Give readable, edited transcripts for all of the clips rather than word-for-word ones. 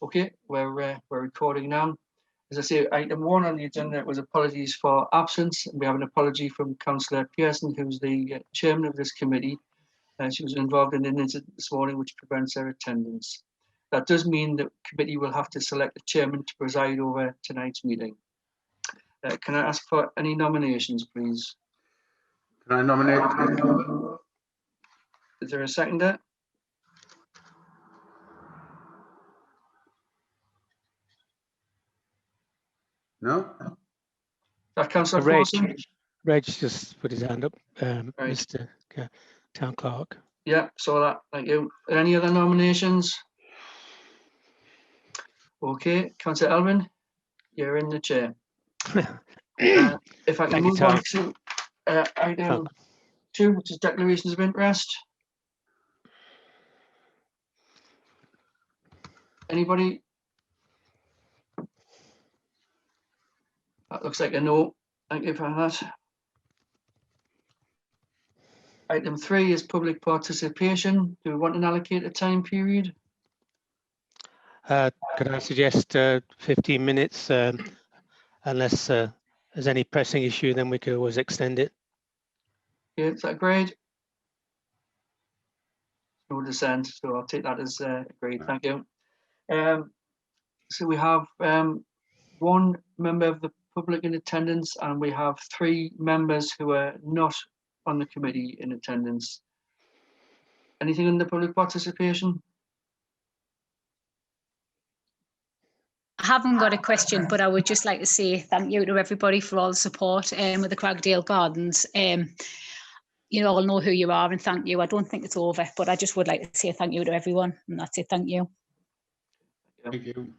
Okay, we're recording now. As I say, item 1 on the agenda was apologies for absence. We have an apology from Councillor Pearson, who's the chairman of this committee. She was involved in an incident this morning which prevents her attendance. That does mean that the committee will have to select a chairman to preside over tonight's meeting. Can I ask for any nominations, please? Can I nominate? Is there a seconder? No? Councillor Reg, Forson? Reg just put his hand up, Right. Mr. Town Clerk. Yeah, saw that. Thank you. Any other nominations? Okay, Councillor Elvin, you're in the chair. If I can Thank you, move on Tom. to item 2, which is declarations of interest. Anybody? That looks like a no. Thank you for that. Item 3 is public participation. Do we want to allocate a time period? Could I suggest 15 minutes, unless there's any pressing issue, then we could always extend it. Yeah, is that great? No dissent, so I'll take that as agreed. Thank you. So we have 1 member of the public in attendance, and we have 3 members who are not on the committee in attendance. Anything in the public participation? I haven't got a question, but I would just like to say thank you to everybody for all the support with the Cragdale Gardens. You all know who you are, and thank you. I don't think it's over, but I just would like to say thank you to everyone, and that's it. Thank you. Thank you.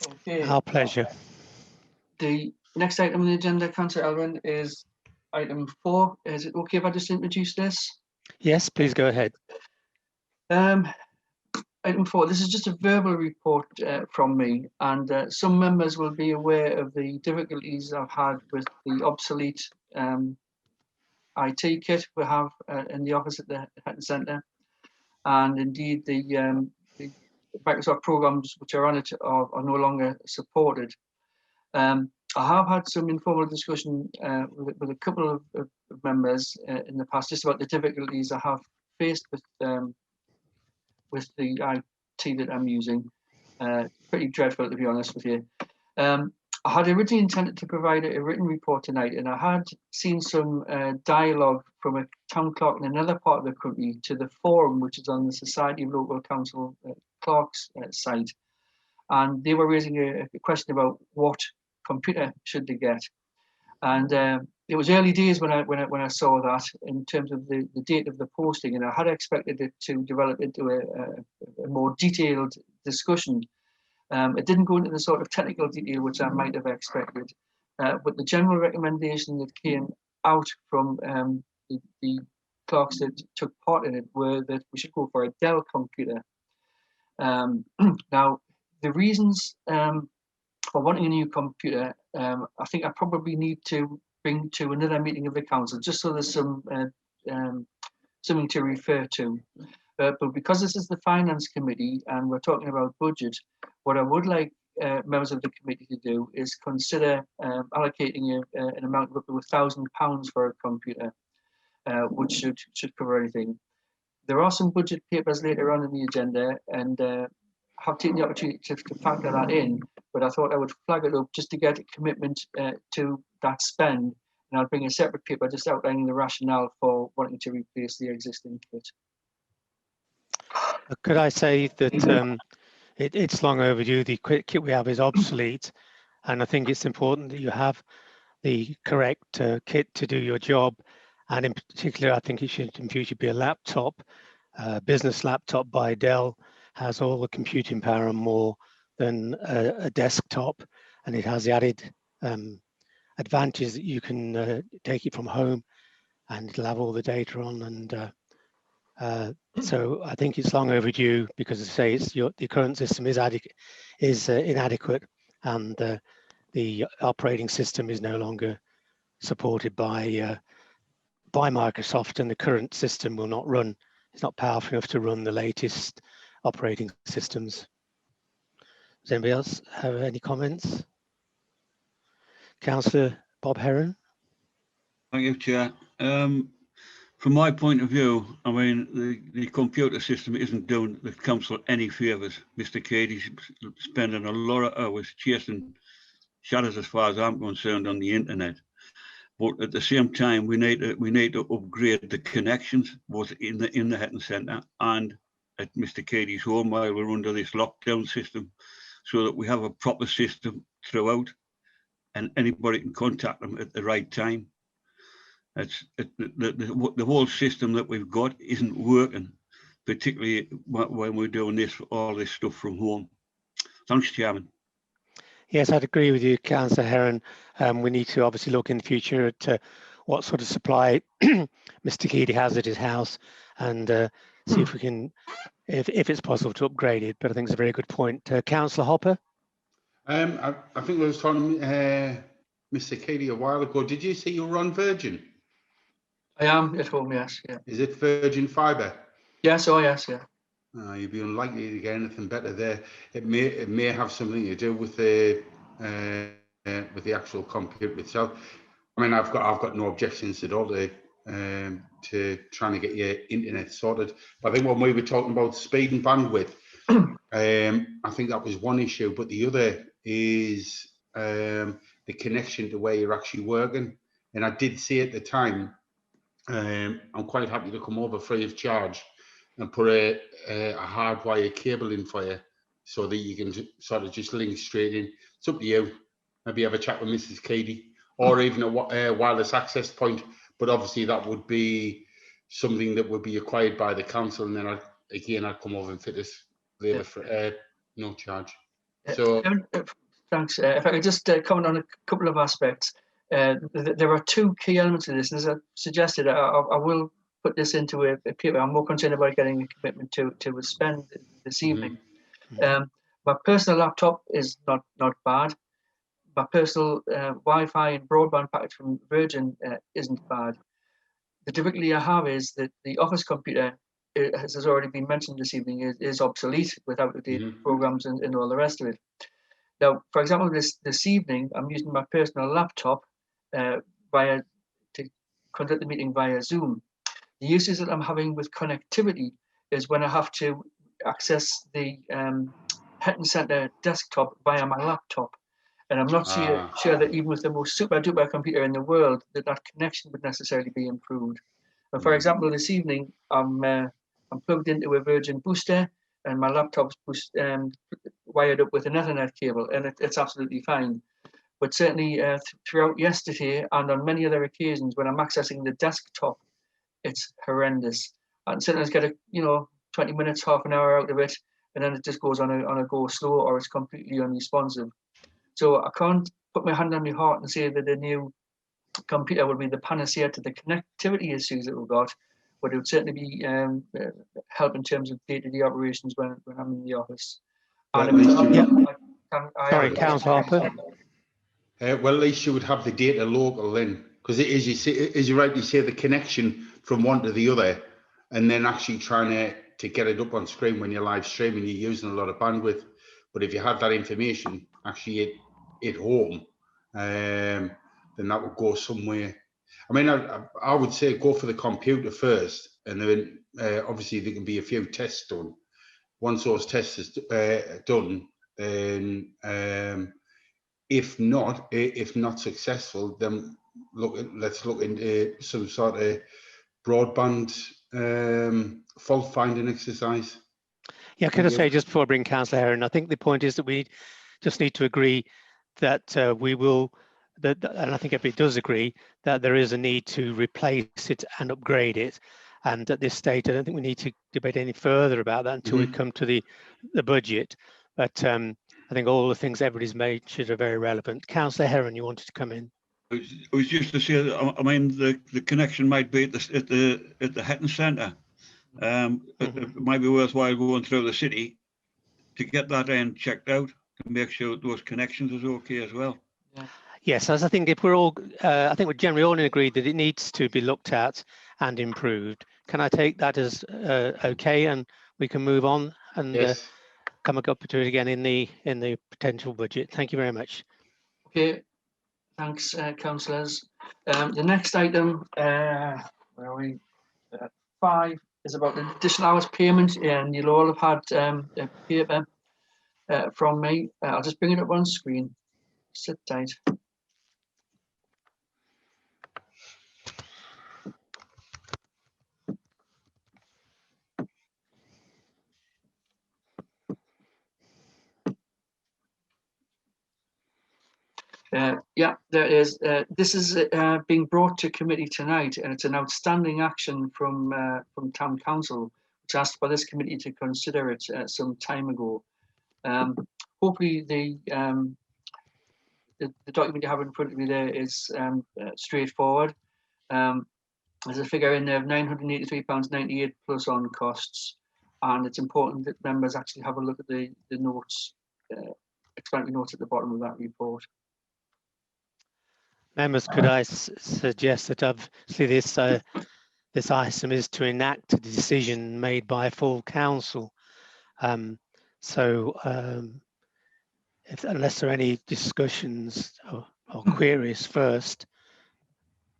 Okay. Our pleasure. The next item on the agenda, Councillor Elvin, is item 4. Is it okay if I just introduce this? Yes, please go ahead. Item 4, this is just a verbal report from me, and some members will be aware of the difficulties I've had with the obsolete IT kit we have in the office at the Hetton Centre, and indeed the Microsoft programs which are on it are no longer supported. I have had some informal discussion with a couple of members in the past just about the difficulties I have faced with the IT that I'm using. Pretty dreadful, to be honest with you. I had originally intended to provide a written report tonight, and I had seen some dialogue from a town clerk in another part of the country to the forum, which is on the Society of Local Council Clerks site. And they were raising a question about what computer should they get. And it was early days when I saw that in terms of the date of the posting, and I had expected it to develop into a more detailed discussion. It didn't go into the sort of technical detail which I might have expected, but the general recommendation that came out from the clerks that took part in it were that we should go for a Dell computer. Now, the reasons for wanting a new computer, I think I probably need to bring to another meeting of the council, just so there's something to refer to. But because this is the finance committee and we're talking about budget, what I would like members of the committee to do is consider allocating an amount of up to £1,000 for a computer, which should cover anything. There are some budget papers later on in the agenda, and have taken the opportunity to factor that in, but I thought I would flag it up just to get a commitment to that spend, and I'll bring a separate paper just outlining the rationale for wanting to replace the existing kit. Could I say that it's long overdue? The kit we have is obsolete, and I think it's important that you have the correct kit to do your job. And in particular, I think it should in future be a laptop, business laptop by Dell. Has all the computing power and more than a desktop, and it has the added advantage that you can take it from home and it'll have all the data on. And so I think it's long overdue, because as I say, it's the current system is inadequate, and the operating system is no longer supported by Microsoft, and the current system will not run. It's not powerful enough to run the latest operating systems. Does anybody else have any comments? Councillor Bob Heron. Thank you, Chair. From my point of view, I mean, the computer system isn't doing the council any favours. Mr. Cady's spending a lot of hours chasing shadows, as far as I'm concerned, on the internet. But at the same time, we need to upgrade the connections both in the Hetton Centre and at Mr. Cady's home while we're under this lockdown system, so that we have a proper system throughout, and anybody can contact them at the right time. The whole system that we've got isn't working, particularly when we're doing all this stuff from home. Thanks, Chairman. Yes, I'd agree with you, Councillor Heron. We need to obviously look in the future at what sort of supply Mr. Cady has at his house, and see if we can, if it's possible, to upgrade it. But I think it's a very good point. Councillor Hopper? I think I was talking to Mr. Cady a while ago. Did you say you were on Virgin? I am at home, yes. Yeah. Is it Virgin Fibre? Yes, oh yes, yeah. You'd be unlikely to get anything better there. It may have something to do with the actual computer itself. I mean, I've got no objections at all to trying to get your internet sorted. But I think when we were talking about speed and bandwidth, I think that was one issue. But the other is the connection to where you're actually working. And I did say at the time, I'm quite happy to come over free of charge and put a hardwire cable in for you, so that you can sort of just link straight in. It's up to you. Maybe have a chat with Mrs. Cady, or even a wireless access point. But obviously that would be something that would be acquired by the council, and then I'd come over and fit this later for no charge. So thanks. If I could just comment on a couple of aspects. There are two key elements to this. As I suggested, I will put this into a paper. I'm more concerned about getting a commitment to spend this evening. My personal laptop is not bad. My personal Wi-Fi and broadband package from Virgin isn't bad. The difficulty I have is that the office computer, as has already been mentioned this evening, is obsolete with out-of-date programs and all the rest of it. Now, for example, this evening, I'm using my personal laptop to conduct the meeting via Zoom. The issues that I'm having with connectivity is when I have to access the Hetton Centre desktop via my laptop. And I'm not sure that even with the most super duper computer in the world, that connection would necessarily be improved. But for example, this evening, I'm plugged into a Virgin booster, and my laptop's wired up with an Ethernet cable, and it's absolutely fine. But certainly throughout yesterday and on many other occasions, when I'm accessing the desktop, it's horrendous. And sometimes get 20 minutes, half an hour out of it, and then it just goes on a go slow, or it's completely unresponsive. So I can't put my hand on my heart and say that a new computer will be the panacea to the connectivity issues that we've got, but it would certainly be help in terms of day-to-day operations when I'm in the office. Sorry, Councillor Harper. Well, at least you would have the data local then, because as you rightly say, the connection from one to the other, and then actually trying to get it up on screen when you're live streaming, you're using a lot of bandwidth. But if you had that information actually at home, then that would go somewhere. I mean, I would say go for the computer first, and then obviously there can be a few tests done. Once those tests is done, then if not successful, then let's look into some sort of broadband fault finding exercise. Yeah, can I say, just before I bring Councillor Heron, I think the point is that we just need to agree that we will, and I think everybody does agree, that there is a need to replace it and upgrade it. And at this stage, I don't think we need to debate any further about that until we come to the budget. But I think all the things everybody's mentioned are very relevant. Councillor Heron, you wanted to come in. I was just to say, I mean, the connection might be at the Hetton Centre. It might be worthwhile going through the city to get that end checked out to make sure those connections is okay as well. Yes, as I think if we're all, I think we're generally all in agreed that it needs to be looked at and improved. Can I take that as okay? And we can move on and Yes. come up to it again in the potential budget. Thank you very much. Okay, thanks, councillors. The next item, where are we? 5 is about the additional hours payment, and you'll all have had a paper from me. I'll just bring it up on screen. Sit tight. Yeah, there it is. This is being brought to committee tonight, and it's an outstanding action from Town Council, which asked for this committee to consider it some time ago. Hopefully, the document you have in front of me there is straightforward. There's a figure in there of £983.98 plus on costs, and it's important that members actually have a look at the notes, explanatory notes at the bottom of that report. Members, could I suggest that obviously this item is to enact a decision made by full council. Unless there are any discussions or queries first,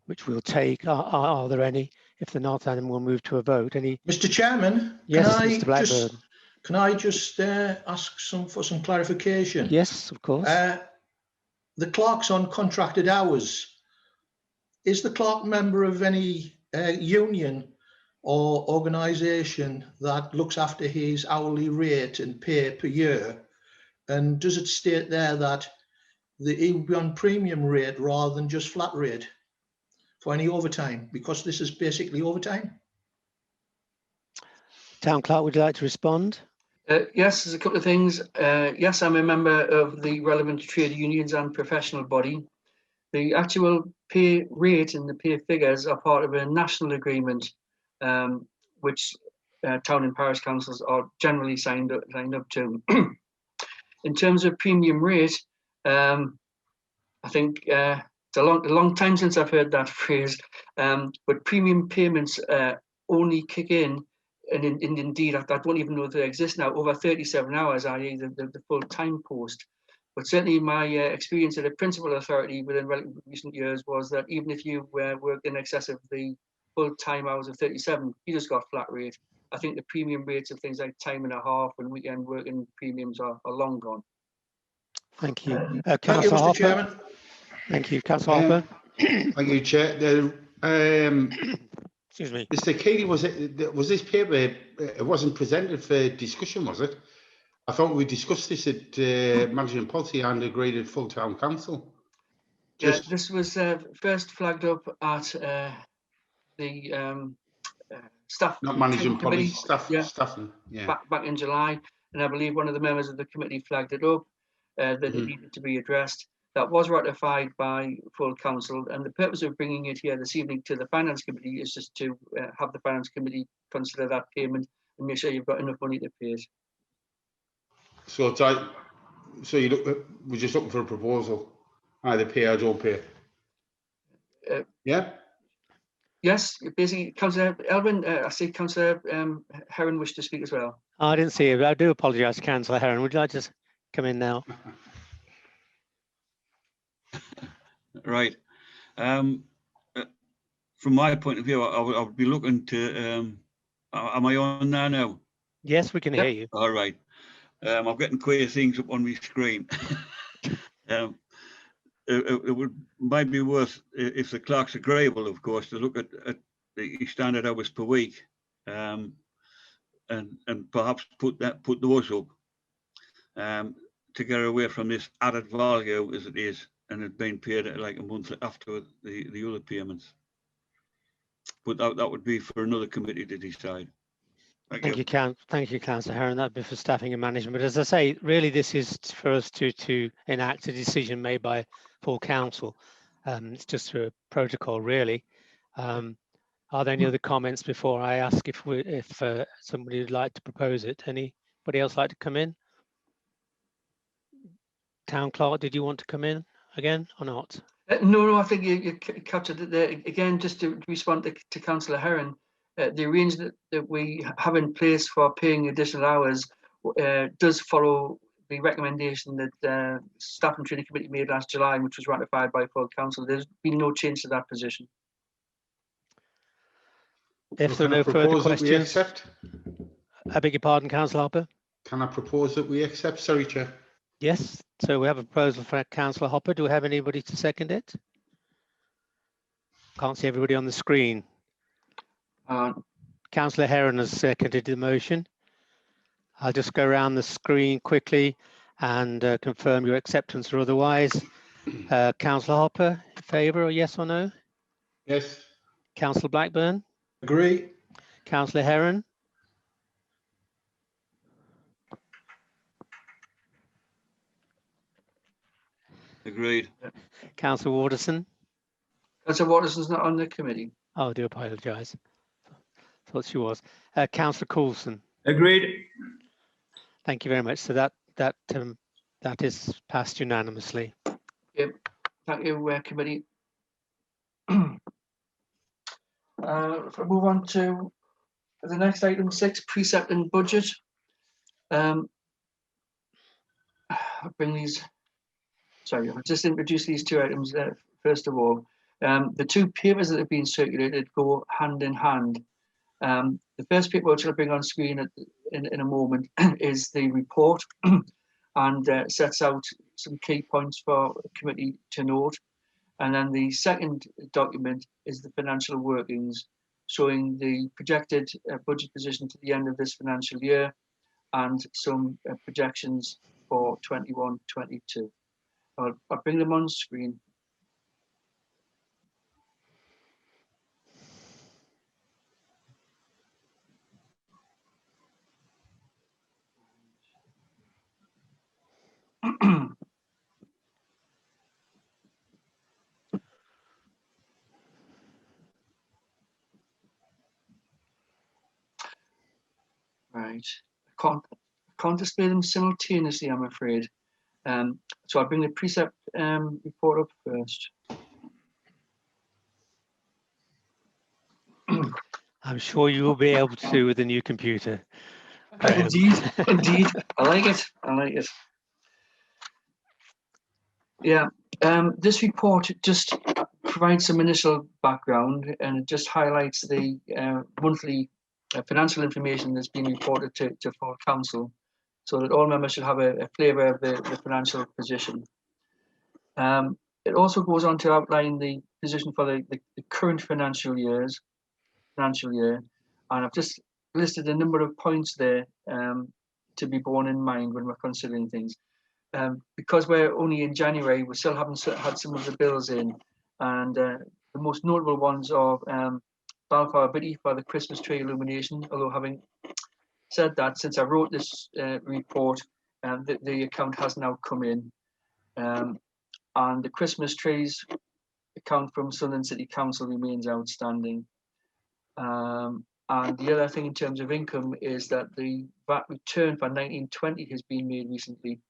which we'll take, are there any? If they're not, then we'll move to a vote. Any? Mr. Chairman, yes, Mr. Blackburn. Can I just ask for some clarification? Yes, of course. The clerk's on contracted hours. Is the clerk member of any union or organisation that looks after his hourly rate and pay per year? And does it state there that he will be on premium rate rather than just flat rate for any overtime? Because this is basically overtime. Town Clerk, would you like to respond? Yes, there's a couple of things. Yes, I'm a member of the relevant trade unions and professional body. The actual pay rate and the pay figures are part of a national agreement, which town and parish councils are generally signed up to. In terms of premium rate, I think it's a long time since I've heard that phrase, but premium payments only kick in, and indeed, I don't even know if they exist now, over 37 hours, i.e. the full-time post. But certainly my experience at a principal authority within relatively recent years was that even if you worked in excess of the full-time hours of 37, you just got flat rate. I think the premium rates of things like time and a half and weekend working premiums are long gone. Thank you. Thank you, Councillor Mr. Harper. Chairman. Thank you, Councillor Harper. Thank you, Chair. Excuse me. Mr. Keeley, was this paper? It wasn't presented for discussion, was it? I thought we discussed this at management policy and agreed at full town council. Yeah, this was first flagged up at the staff. Not management policy, staff. staffing. Yeah. Back in July, and I believe one of the members of the committee flagged it up that it needed to be addressed. That was ratified by full council, and the purpose of bringing it here this evening to the finance committee is just to have the finance committee consider that payment and make sure you've got enough money to pay it. So we're just looking for a proposal, either pay or don't pay. Yeah. Yes, basically, Councillor Elvin. I see Councillor Heron wished to speak as well. I didn't see it, but I do apologise, Councillor Heron. Would you like to just come in now? Right. From my point of view, I would be looking to. Am I on now? Yes, we can hear you. All right. I'm getting queer things up on my screen. It might be worth, if the clerk's agreeable, of course, to look at the standard hours per week, and perhaps put those up to get away from this added value as it is, and it's been paid like a month after the other payments. But that would be for another committee to decide. Thank you, Councillor Heron. That'd be for staffing and management. But as I say, really, this is for us to enact a decision made by full council. It's just through a protocol, really. Are there any other comments before I ask if somebody would like to propose it? Anybody else like to come in? Town Clerk, did you want to come in again or not? No, I think you captured it there. Again, just to respond to Councillor Heron, the arrangement that we have in place for paying additional hours does follow the recommendation that Staff and Training Committee made last July, which was ratified by full council. There's been no change to that position. If there are no further questions, I beg your pardon, Councillor Hopper. Can I propose that we accept? Sorry, Chair. Yes, so we have a proposal for Councillor Hopper. Do we have anybody to second it? Can't see everybody on the screen. Councillor Heron has seconded the motion. I'll just go around the screen quickly and confirm your acceptance or otherwise. Councillor Hopper, in favour, or yes or no? Yes. Councillor Blackburn? Agree. Councillor Heron? Agreed. Councillor Waterson? Councillor Waterson's not on the committee. Oh, I do apologise. Thought she was. Councillor Coulson? Agreed. Thank you very much. So that is passed unanimously. Yep. Thank you, committee. If I move on to the next item 6, precept and budget. I'll bring these. Sorry, I'll just introduce these two items first of all. The two papers that have been circulated go hand in hand. The first paper, which I'll bring on screen in a moment, is the report and sets out some key points for the committee to note. And then the second document is the financial workings, showing the projected budget position to the end of this financial year and some projections for 21-22. I'll bring them on screen. Right, I can't display them simultaneously, I'm afraid. So I'll bring the precept report up first. I'm sure you will be able to with the new computer. Indeed, indeed. I like it. I like it. Yeah, this report just provides some initial background, and it just highlights the monthly financial information that's been reported to full council, so that all members should have a flavour of the financial position. It also goes on to outline the position for the current financial year, and I've just listed a number of points there to be borne in mind when we're considering things. Because we're only in January, we still haven't had some of the bills in, and the most notable ones are Balfour Bitty for the Christmas tree illumination. Although, having said that, since I wrote this report, the account has now come in, and the Christmas trees account from Sunderland City Council remains outstanding. And the other thing in terms of income is that the VAT return for 1920 has been made recently,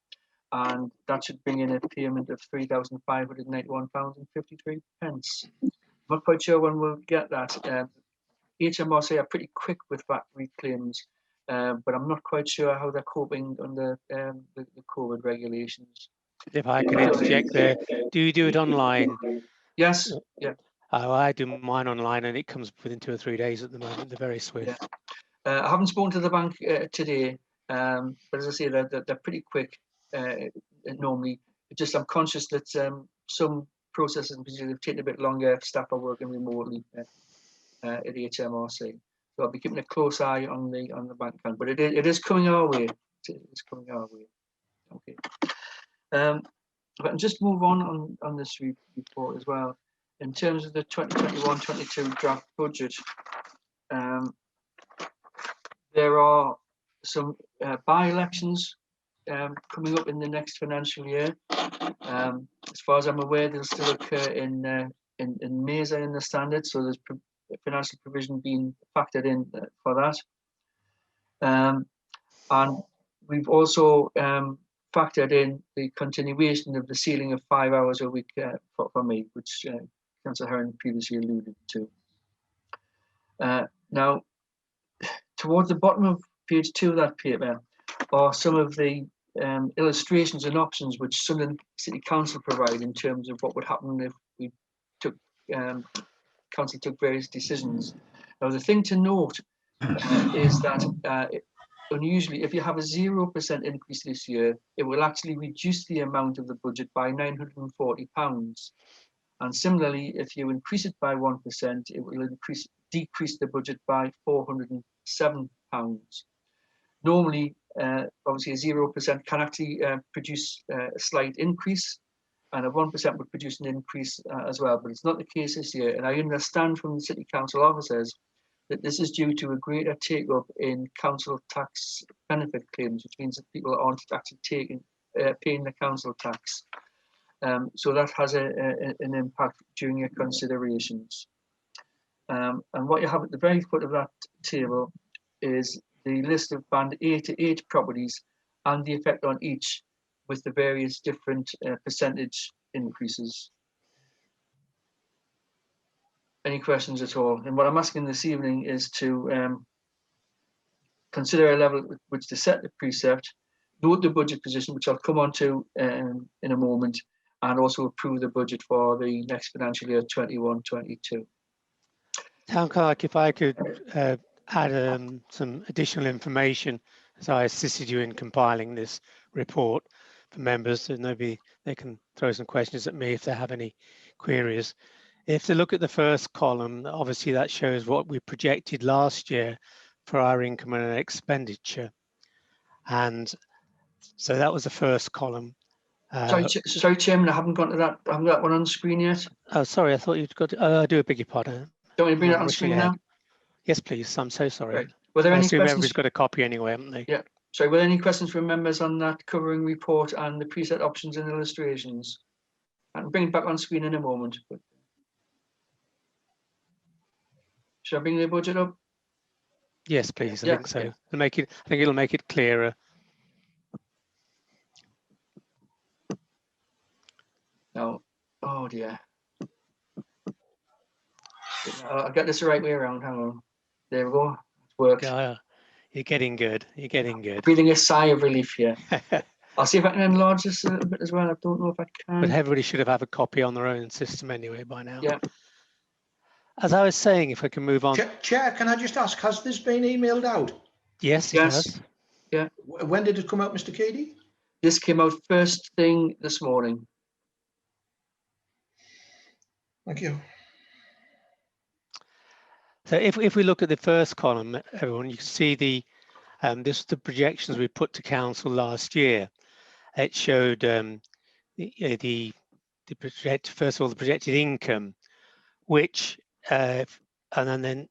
and that should bring in a payment of £3,591.53. I'm not quite sure when we'll get that. HMRC are pretty quick with VAT reclaims, but I'm not quite sure how they're coping under the COVID regulations. If I can interject there, do you do it online? Yes, yeah. Oh, I do mine online, and it comes within 2 or 3 days at the moment. They're very swift. Yeah. I haven't spoken to the bank today, but as I say, they're pretty quick normally. Just I'm conscious that some processes and procedures have taken a bit longer if staff are working remotely at HMRC. So I'll be keeping a close eye on the bank account, but it is coming our way. It's coming our way. Okay. If I can just move on this report as well. In terms of the 2021-22 draft budget, there are some by-elections coming up in the next financial year. As far as I'm aware, they'll still occur in May, as I understand it, so there's financial provision being factored in for that. And we've also factored in the continuation of the ceiling of 5 hours a week for me, which Councillor Heron previously alluded to. Now, towards the bottom of page 2 of that paper are some of the illustrations and options which Sunderland City Council provide in terms of what would happen if we took council took various decisions. Now, the thing to note is that unusually, if you have a 0% increase this year, it will actually reduce the amount of the budget by £940. And similarly, if you increase it by 1%, it will decrease the budget by £407. Normally, obviously, a 0% can actually produce a slight increase, and a 1% would produce an increase as well. But it's not the case this year. And I understand from the City Council officers that this is due to a greater take-up in council tax benefit claims, which means that people aren't actually paying the council tax. So that has an impact during your considerations. And what you have at the very foot of that table is the list of band A to 8 properties and the effect on each with the various different percentage increases. Any questions at all? And what I'm asking this evening is to consider a level at which to set the precept, note the budget position, which I'll come on to in a moment, and also approve the budget for the next financial year 21-22. Town Clerk, if I could add some additional information as I assisted you in compiling this report for members, so maybe they can throw some questions at me if they have any queries. If they look at the first column, obviously that shows what we projected last year for our income and expenditure. And so that was the first column. Sorry, Chairman, I haven't got to that. I haven't got that one on the screen yet. Oh, sorry, I thought you'd got to, I do beg your pardon. Don't want to bring it on the screen now? Yes, please. I'm so sorry. Right. Were there I any assume questions? everybody's got a copy anyway, haven't they? Yeah. Sorry, were there any questions from members on that covering report and the preset options and illustrations? I can bring it back on screen in a moment. But should I bring the budget up? Yes, please. I Yeah, think so. yeah. I think it'll make it clearer. No. Oh dear. I'll get this the right way around. Hang on. There we go. It's worked. You're getting good. You're getting good. Breathing a sigh of relief here. I'll see if I can enlarge this a little bit as well. I don't know if I can. But everybody should have a copy on their own system anyway by now. Yeah. As I was saying, if I can move on. Chair, can I just ask, has this been emailed out? Yes, it Yes. has. Yeah. When did it come out, Mr. Cady? This came out first thing this morning. Thank you. So if we look at the first column, everyone, you can see the this is the projections we put to council last year. It showed the first of all the projected income, which and then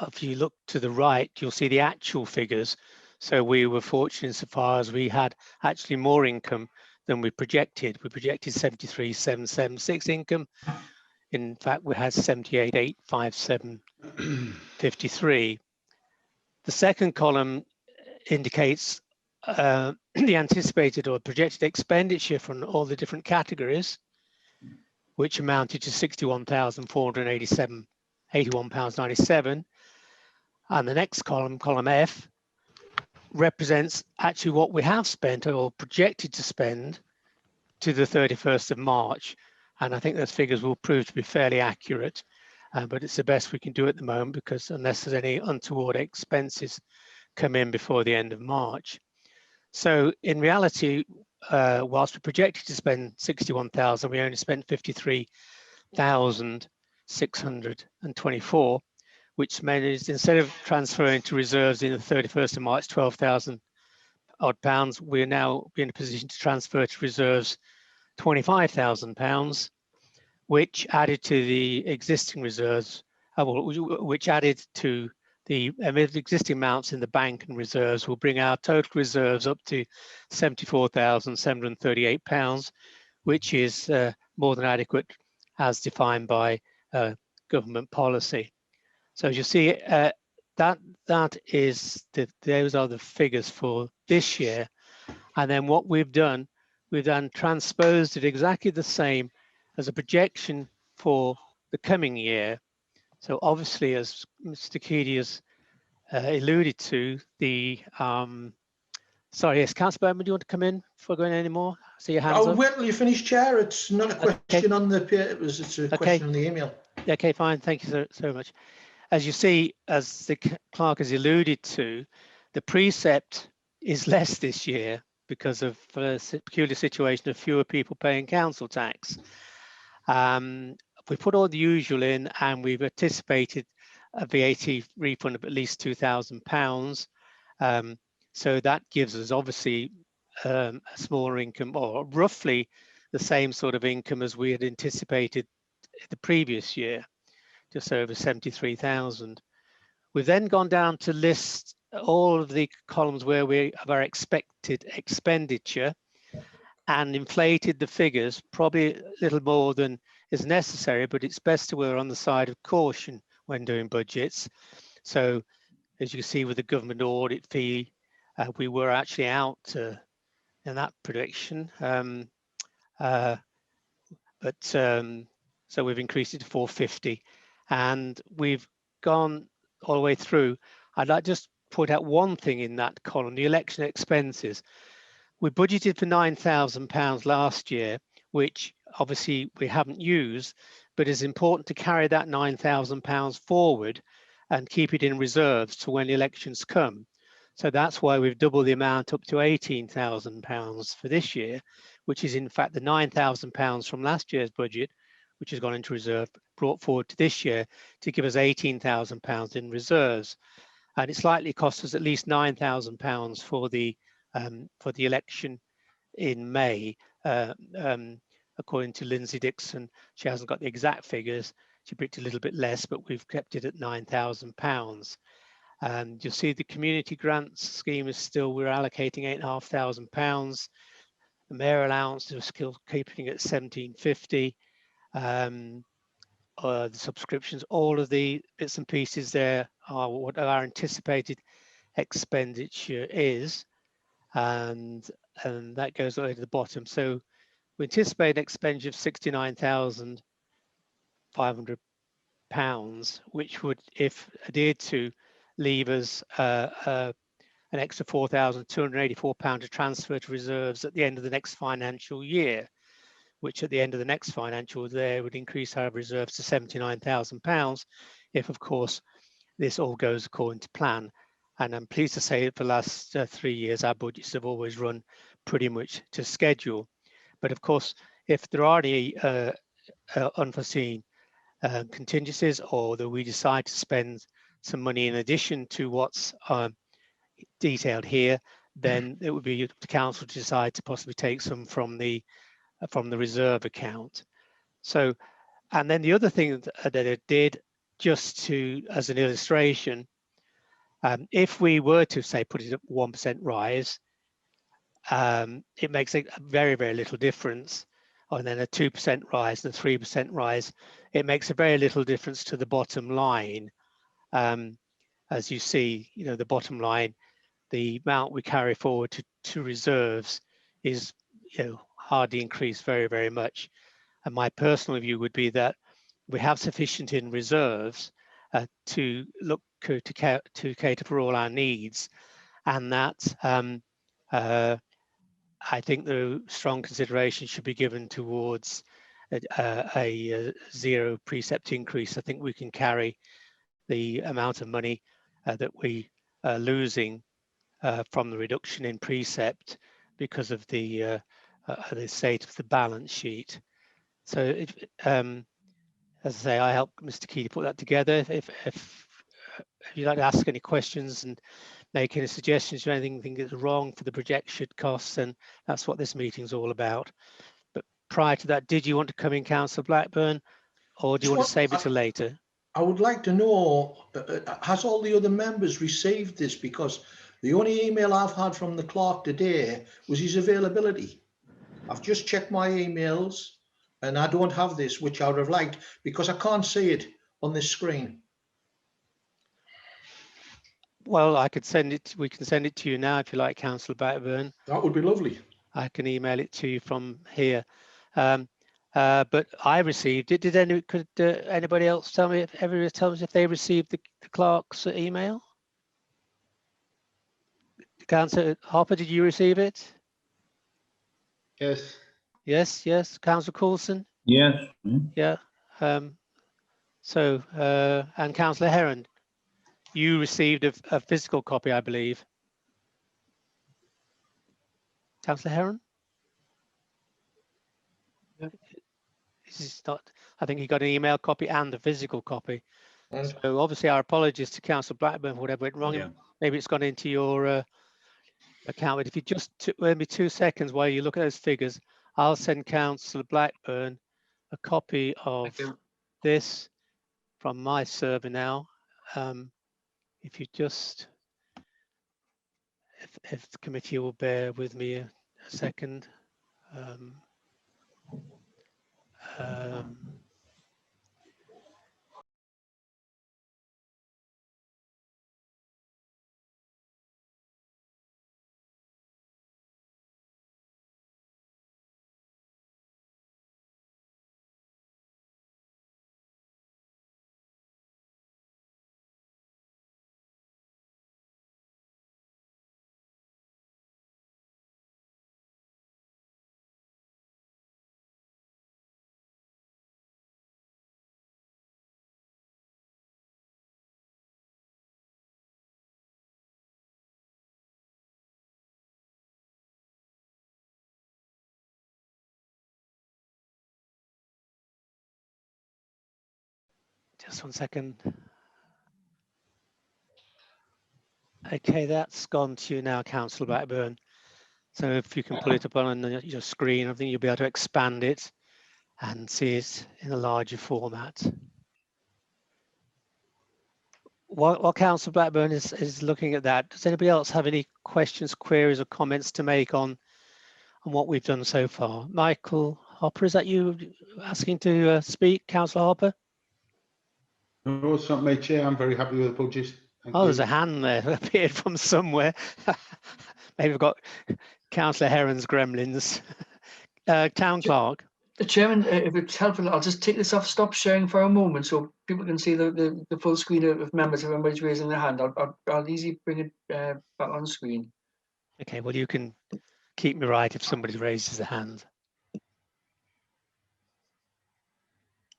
if you look to the right, you'll see the actual figures. So we were fortunate insofar as we had actually more income than we projected. We projected 73,776 income. In fact, we had 78,857.53. The second column indicates the anticipated or projected expenditure from all the different categories, which amounted to £61,481.97. And the next column, column F, represents actually what we have spent or projected to spend to the 31st of March. And I think those figures will prove to be fairly accurate, but it's the best we can do at the moment because unless there's any untoward expenses come in before the end of March. So in reality, whilst we projected to spend 61,000, we only spent 53,624, which means instead of transferring to reserves in the 31st of March, 12,000 odd pounds, we're now in a position to transfer to reserves £25,000, which added to the existing reserves, which added to the existing amounts in the bank and reserves will bring our total reserves up to £74,738, which is more than adequate as defined by government policy. So as you see, those are the figures for this year. And then what we've done transposed it exactly the same as a projection for the coming year. So obviously, as Mr. Keady has alluded to, the sorry, yes, Councillor Bowman, do you want to come in before going any more? See your hands I'll up. wait till you finish, Chair. It's not a question on the papers, it's a question on the email. Okay, fine. Thank you so much. As you see, as the clerk has alluded to, the precept is less this year because of the peculiar situation of fewer people paying council tax. We put all the usual in, and we've anticipated a VAT refund of at least £2,000. So that gives us obviously a smaller income, or roughly the same sort of income as we had anticipated the previous year, just over 73,000. We've then gone down to list all of the columns where we have our expected expenditure and inflated the figures, probably a little more than is necessary, but it's best to err on the side of caution when doing budgets. So as you can see with the government audit fee, we were actually out in that prediction. So we've increased it to 450, and we've gone all the way through. I'd like to just point out one thing in that column, the election expenses. We budgeted for £9,000 last year, which obviously we haven't used, but it's important to carry that £9,000 forward and keep it in reserves to when the elections come. So that's why we've doubled the amount up to £18,000 for this year, which is in fact the £9,000 from last year's budget, which has gone into reserve, brought forward to this year to give us £18,000 in reserves. And it's likely cost us at least £9,000 for the election in May, according to Lindsay Dixon. She hasn't got the exact figures. She predicted a little bit less, but we've kept it at £9,000. And you'll see the community grants scheme is still, we're allocating £8,500. The mayor allowance is still keeping it at £1,750. The subscriptions, all of the bits and pieces there are what our anticipated expenditure is, and that goes all the way to the bottom. So we anticipate an expenditure of £69,500, which would, if adhered to, leave us an extra £4,284 to transfer to reserves at the end of the next financial year, which at the end of the next financial year would increase our reserves to £79,000 if, of course, this all goes according to plan. And I'm pleased to say that for the last 3 years, our budgets have always run pretty much to schedule. But of course, if there are any unforeseen contingencies, or that we decide to spend some money in addition to what's detailed here, then it would be up to council to decide to possibly take some from the reserve account. So, and then the other thing that it did, just to as an illustration, if we were to say put it at 1% rise, it makes a very, very little difference. And then a 2% rise and a 3% rise, it makes a very little difference to the bottom line. As you see, you know, the bottom line, the amount we carry forward to reserves is, you know, hardly increased very, very much. And my personal view would be that we have sufficient in reserves to look to cater for all our needs, and that I think the strong consideration should be given towards a zero precept increase. I think we can carry the amount of money that we are losing from the reduction in precept because of the state of the balance sheet. So, as I say, I helped Mr. Key to put that together. If you'd like to ask any questions and make any suggestions or anything you think is wrong for the projection costs, then that's what this meeting's all about. But prior to that, did you want to come in, Councillor Blackburn, or do you want to save it till later? I would like to know, has all the other members received this? Because the only email I've had from the clerk today was his availability. I've just checked my emails and I don't have this, which I would have liked, because I can't see it on this screen. Well, I could send it, we can send it to you now if you like, Councillor Blackburn. That would be lovely. I can email it to you from here. But I received it. Did anybody else tell me if they received the clerk's email? Councillor Harper, did you receive it? Yes. Yes, yes. Councillor Coulson? Yes. Yeah. And Councillor Heron, you received a physical copy, I believe. Councillor Heron? Yeah. This is not, I think he got an email copy and a physical copy. Right. So obviously our apologies to Councillor Blackburn for whatever went wrong. Yeah. Maybe it's gone into your account. But if you just wait me 2 seconds while you look at those figures, I'll send Councillor Blackburn a copy of Thank you. this from my server now. If you just, if the committee will bear with me a second. Just 1 second. Okay, that's gone to you now, Councillor Blackburn. So if you can pull it up on your screen, I think you'll be able to expand it and see it in a larger format. While Councillor Blackburn is looking at that, does anybody else have any questions, queries or comments to make on what we've done so far? Michael Hopper, is that you asking to speak, Councillor Hopper? No, it's not my chair. I'm very happy with the budget. Thank you. There's a hand there that appeared from somewhere. Maybe we've got Councillor Heron's gremlins. Town Clerk. Chairman, if it's helpful, I'll just take this off, stop sharing for a moment so people can see the full screen of members if everybody's raising their hand. I'll easily bring it back on screen. Okay, well, you can keep me right if somebody raises a hand.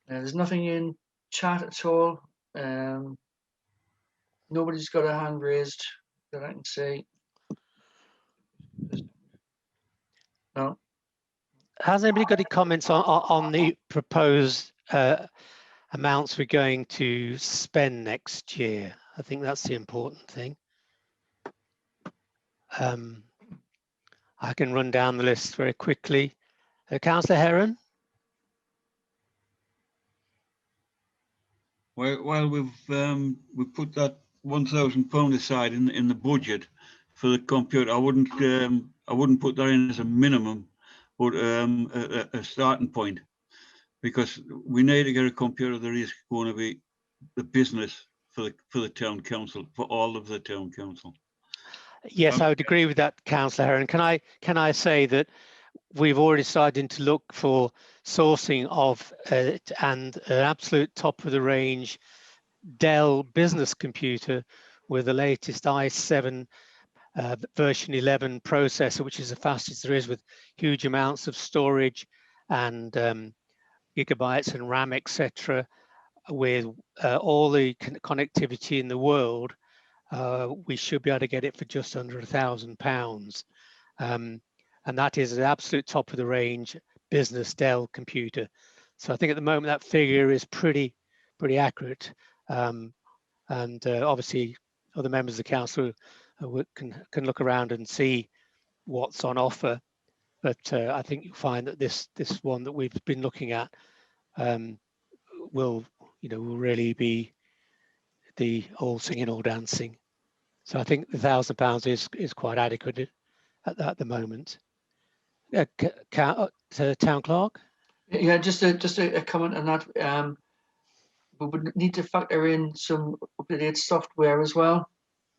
There's nothing in chat at all. Nobody's got a hand raised that I can see. No. Has anybody got any comments on the proposed amounts we're going to spend next year? I think that's the important thing. I can run down the list very quickly. Councillor Heron? Well, we've put that £1,000 aside in the budget for the computer. I wouldn't put that in as a minimum, but a starting point, because we need to get a computer that is going to be the business for the town council, for all of the town council. Yes, I would agree with that, Councillor Heron. Can I say that we've already started to look for sourcing of it, and an absolute top of the range Dell business computer with the latest i7 version 11 processor, which is the fastest there is, with huge amounts of storage and gigabytes and RAM, etc., with all the connectivity in the world. We should be able to get it for just under £1,000. And that is an absolute top of the range business Dell computer. So I think at the moment that figure is pretty accurate. Obviously other members of the council can look around and see what's on offer. But I think you'll find that this one that we've been looking at will really be the all singing, all dancing. So I think the £1,000 is quite adequate at the moment. Town Clerk? Yeah, just a comment on that. We would need to factor in some up-to-date software as well.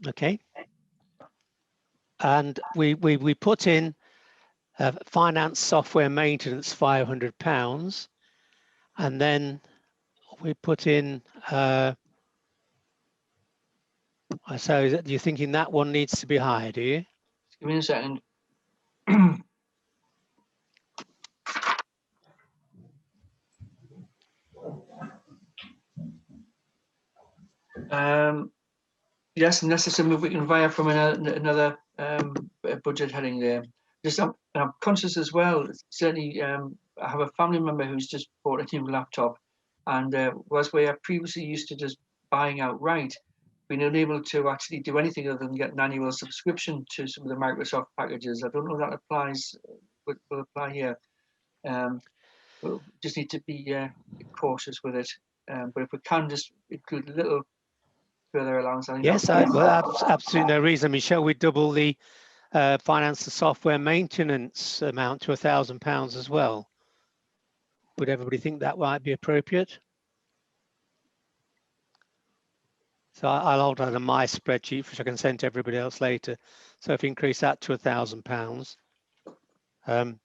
Okay. And we put in finance software maintenance £500, and then we put in. So you're thinking that one needs to be higher, do you? Give me a second. Yes, unless it's something we can via from another budget heading there. Just I'm conscious as well. Certainly, I have a family member who's just bought a new laptop, and whereas we are previously used to just buying outright, being unable to actually do anything other than get an annual subscription to some of the Microsoft packages. I don't know if that applies, will apply here. We'll just need to be cautious with it. But if we can just include a little further allowance, I think. Yes, absolutely no reason. Michelle, we double the finance and software maintenance amount to £1,000 as well. Would everybody think that might be appropriate? So I'll hold that on my spreadsheet, which I can send to everybody else later. So if you increase that to £1,000, I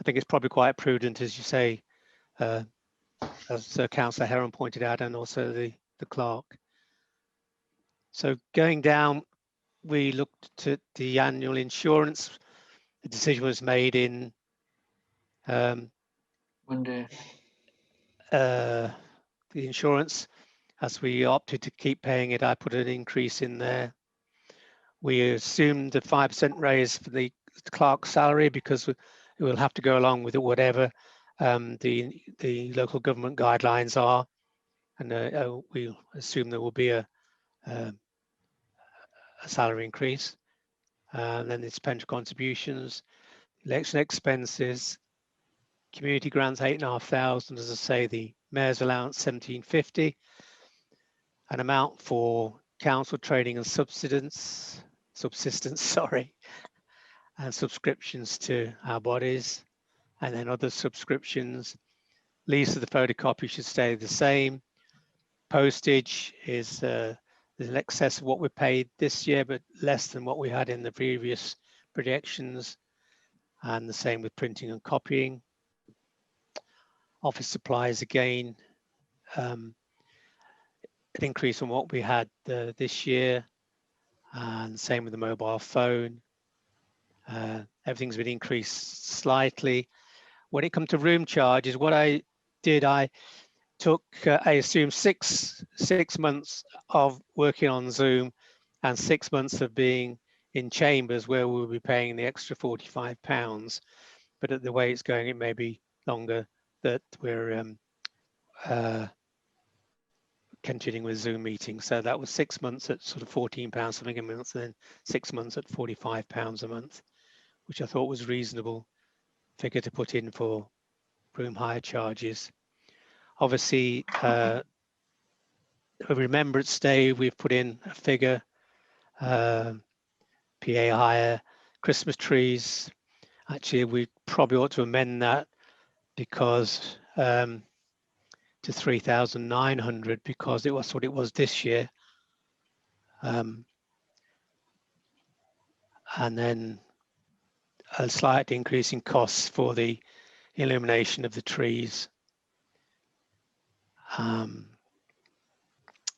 think it's probably quite prudent, as you say, as Councillor Heron pointed out, and also the clerk. So going down, we looked at the annual insurance. The decision was made in One day. The insurance. As we opted to keep paying it, I put an increase in there. We assumed a 5% raise for the clerk's salary because it will have to go along with whatever the local government guidelines are, and we assume there will be a salary increase. And then it's pension contributions, election expenses, community grants 8,500, as I say, the mayor's allowance 1,750, an amount for council training and subsistence, sorry, and subscriptions to our bodies, and then other subscriptions. Lease of the photocopy should stay the same. Postage is in excess of what we paid this year, but less than what we had in the previous projections, and the same with printing and copying. Office supplies, again, an increase on what we had this year, and same with the mobile phone. Everything's been increased slightly. When it comes to room charges, what I did, I took, I assume six months of working on Zoom and 6 months of being in chambers where we'll be paying the extra £45. But at the way it's going, it may be longer that we're continuing with Zoom meetings. So that was 6 months at sort of £14 something a month, and then 6 months at £45 a month, which I thought was a reasonable figure to put in for room hire charges. Obviously, Remembrance Day, we've put in a figure, PA hire, Christmas trees. Actually, we probably ought to amend that because to 3,900, because it was what it was this year. And then a slight increase in costs for the illumination of the trees.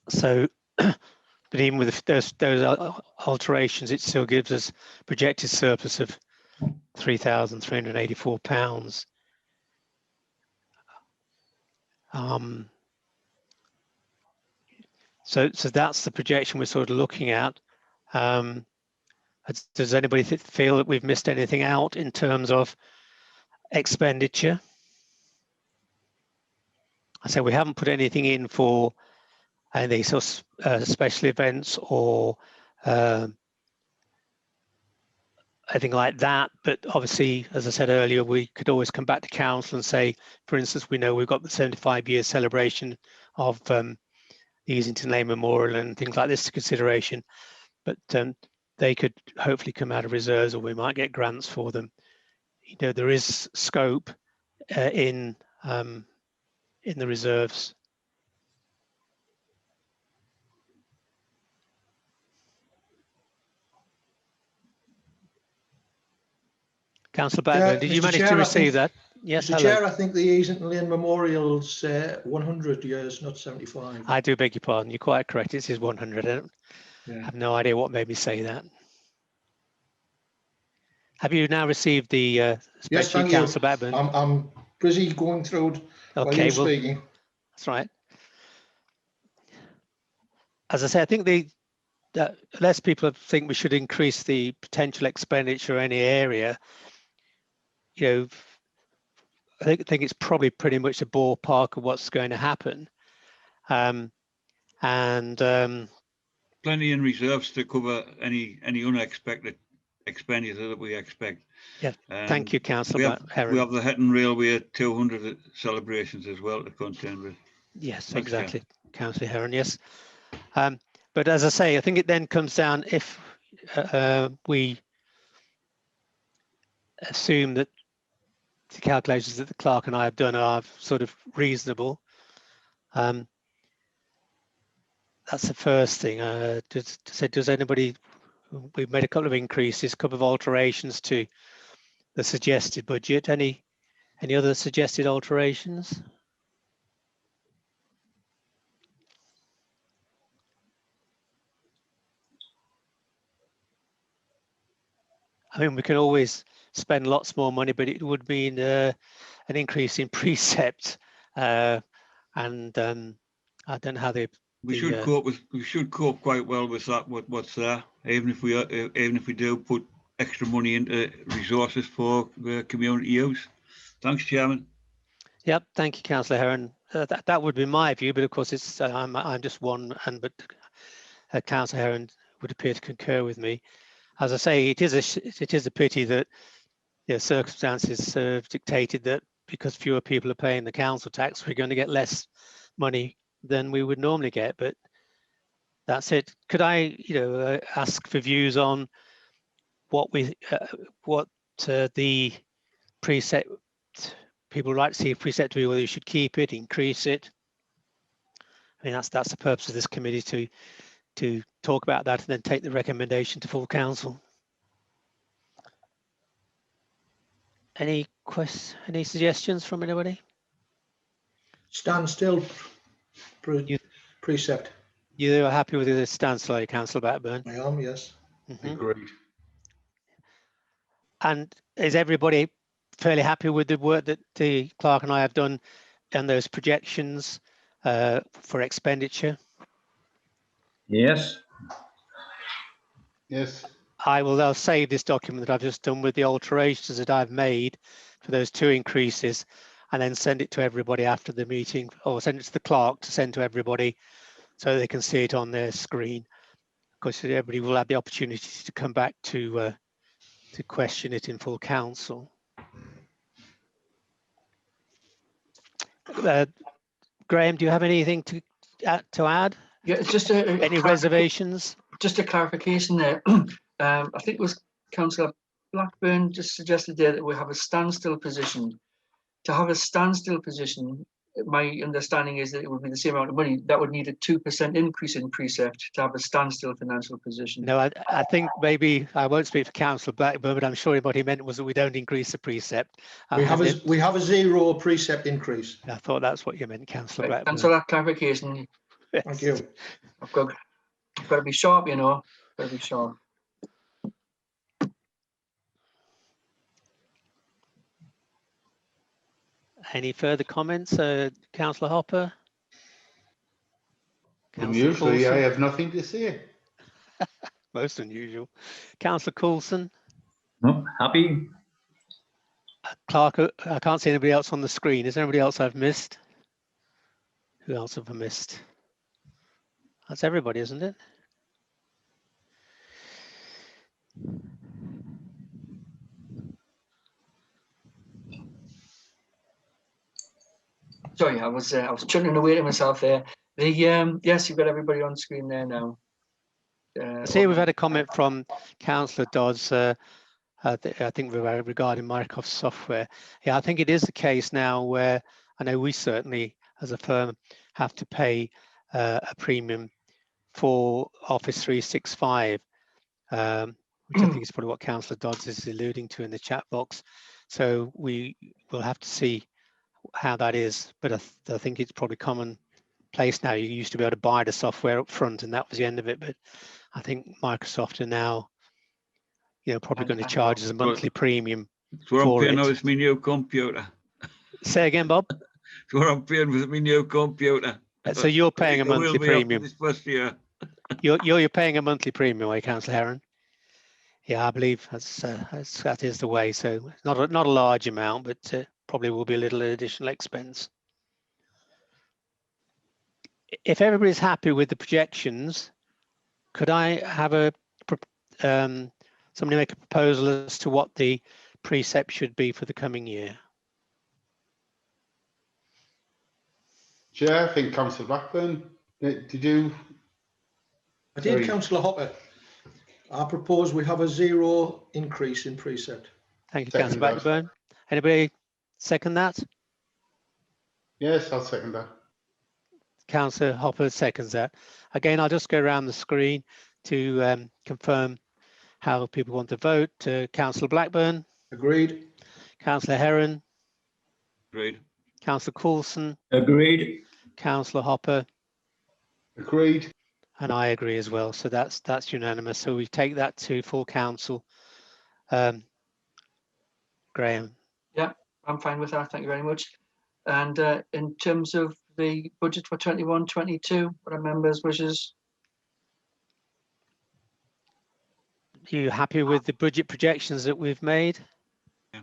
So, but even with those alterations, it still gives us projected surplus of £3,384. So that's the projection we're sort of looking at. Does anybody feel that we've missed anything out in terms of expenditure? I say we haven't put anything in for any sort of special events or anything like that. But obviously, as I said earlier, we could always come back to council and say, for instance, we know we've got the 75-year celebration of the Easington Lane Memorial and things like this to consideration. But they could hopefully come out of reserves, or we might get grants for them. You know, there is scope in the reserves. Councillor Blackburn, did you manage to receive that? Yes, Mr. Chair, I think the Easington Lane Memorial's 100 years, not 75. I do beg your pardon. You're quite correct. It is 100. I have no idea what made me say that. Have you now received the Yes, spreadsheet, thank you. Councillor Blackburn? I'm busy going through it while Okay, you're well, speaking. that's right. As I say, I think less people think we should increase the potential expenditure in any area. You know, I think it's probably pretty much a ballpark of what's going to happen. Plenty in reserves to cover any unexpected expenditure that we expect. Yeah, thank you, Councillor Heron. We have the Hetton Railway 200 celebrations as well to contend with. Yes, Thanks, exactly, Councillor Heron, yes. But as I say, I think it then comes down, if we assume that the calculations that the clerk and I have done are sort of reasonable, that's the first thing. Does anybody, we've made a couple of increases, a couple of alterations to the suggested budget. Any other suggested alterations? I mean, we can always spend lots more money, but it would mean an increase in precept, and I don't know how we should cope quite well with that. What's there? Even if we do put extra money into resources for community use. Thanks, Chairman. Yep, thank you, Councillor Heron. That would be my view, but of course it's I'm just one, but Councillor Heron would appear to concur with me. As I say, it is a pity that circumstances have dictated that because fewer people are paying the council tax, we're going to get less money than we would normally get. But that's it. Could I, ask for views on what the preset people would like to see a preset to be, whether you should keep it, increase it? I mean, that's the purpose of this committee, to talk about that and then take the recommendation to full council. Any suggestions from anybody? Stand still, precept. You are happy with the standstill, Councillor Blackburn? I am, yes. Agreed. And is everybody fairly happy with the work that the clerk and I have done and those projections for expenditure? Yes. Yes. I will now save this document that I've just done with the alterations that I've made for those 2 increases, and then send it to everybody after the meeting, or send it to the clerk to send to everybody so they can see it on their screen. Of course, everybody will have the opportunity to come back to question it in full council. Graham, do you have anything to add? Yeah, it's just Any reservations? Just a clarification there. I think it was Councillor Blackburn just suggested there that we have a standstill position. To have a standstill position, my understanding is that it would be the same amount of money. That would need a 2% increase in precept to have a standstill financial position. No, I think maybe I won't speak for Councillor Blackburn, but I'm sure what he meant was that we don't increase the precept. We have a 0 precept increase. I thought that's what you meant, Councillor Right, Blackburn. thanks for that clarification. Yes. Thank you. I've got to be sharp, got to be sharp. Any further comments, Councillor Hopper? Unusually, I have nothing to say. Most unusual. Councillor Coulson? No, happy. Clark, I can't see anybody else on the screen. Is there anybody else I've missed? Who else have I missed? That's everybody, isn't it? Sorry, I was chugging away to myself there. Yes, you've got everybody on screen there now. See, we've had a comment from Councillor Dodds. I think regarding Microsoft software. Yeah, I think it is the case now where I know we certainly, as a firm, have to pay a premium for Office 365, which I think is probably what Councillor Dodds is alluding to in the chat box. So we will have to see how that is, but I think it's probably commonplace now. You used to be able to buy the software up front and that was the end of it, but I think Microsoft are now, probably going to charge us a monthly premium. That's what I'm for paying now. it. It's my new computer. Say again, Bob. That's what I'm paying with my new computer. So you're paying a I will monthly be after premium. this first year. You're paying a monthly premium, right, Councillor Heron? Yeah, I believe that is the way. So not a large amount, but probably will be a little additional expense. If everybody's happy with the projections, could I have somebody make a proposal as to what the precept should be for the coming year? Chair, I think Councillor Blackburn, did you? I did, Councillor Hopper. I propose we have a 0 increase in precept. Thank you, Second Councillor that. Blackburn. Anybody second that? Yes, I'll second that. Councillor Hopper seconds that. Again, I'll just go around the screen to confirm how people want to vote. Councillor Blackburn, Agreed. Councillor Heron, Agreed. Councillor Coulson, Agreed. Councillor Hopper, Agreed. and I agree as well. So that's unanimous. So we take that to full council. Graham. Yeah, I'm fine with that. Thank you very much. And in terms of the budget for 21-22, what are members' wishes? Are you happy with the budget projections that we've made? Yeah.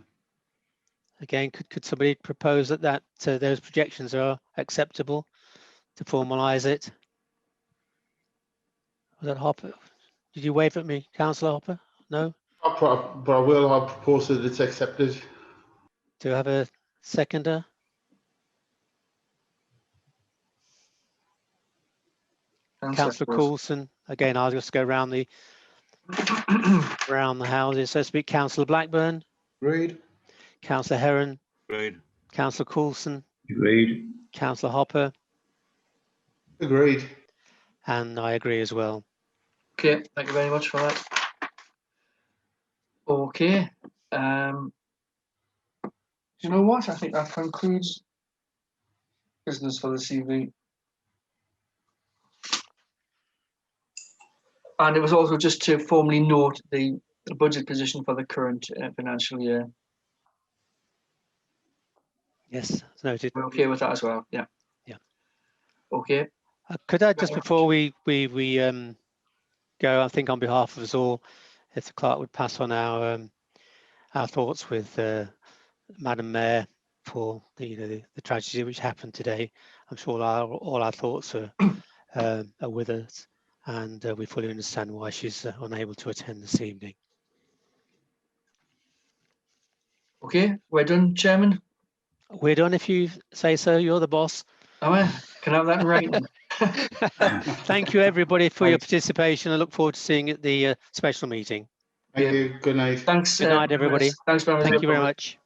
Again, could somebody propose that those projections are acceptable to formalise it? Was that Hopper? Did you wave at me, Councillor Hopper? No? But I will have proposed that it's accepted. Do you have a seconder? Councillor Coulson. Again, I'll just go around the houses. So speak Councillor Blackburn. Agreed. Councillor Heron. Agreed. Councillor Coulson. Agreed. Councillor Hopper. Agreed. And I agree as well. Okay, thank you very much for that. Okay. You know what? I think that concludes business for this evening. And it was also just to formally note the budget position for the current financial year. Yes, noted. We're okay with that as well. Yeah. Yeah. Okay. Could I just before we go, I think on behalf of us all, if the clerk would pass on our thoughts with Madam Mayor for the tragedy which happened today. I'm sure all our thoughts are with us, and we fully understand why she's unable to attend this evening. Okay, we're done, Chairman. We're done if you say so. You're the boss. Am I? Can I have that in writing? Thank you, everybody, for your participation. I look forward to seeing you at the special meeting. Thank you. Good night. Thanks. Good night, everybody. Thanks very much. Thank you very much.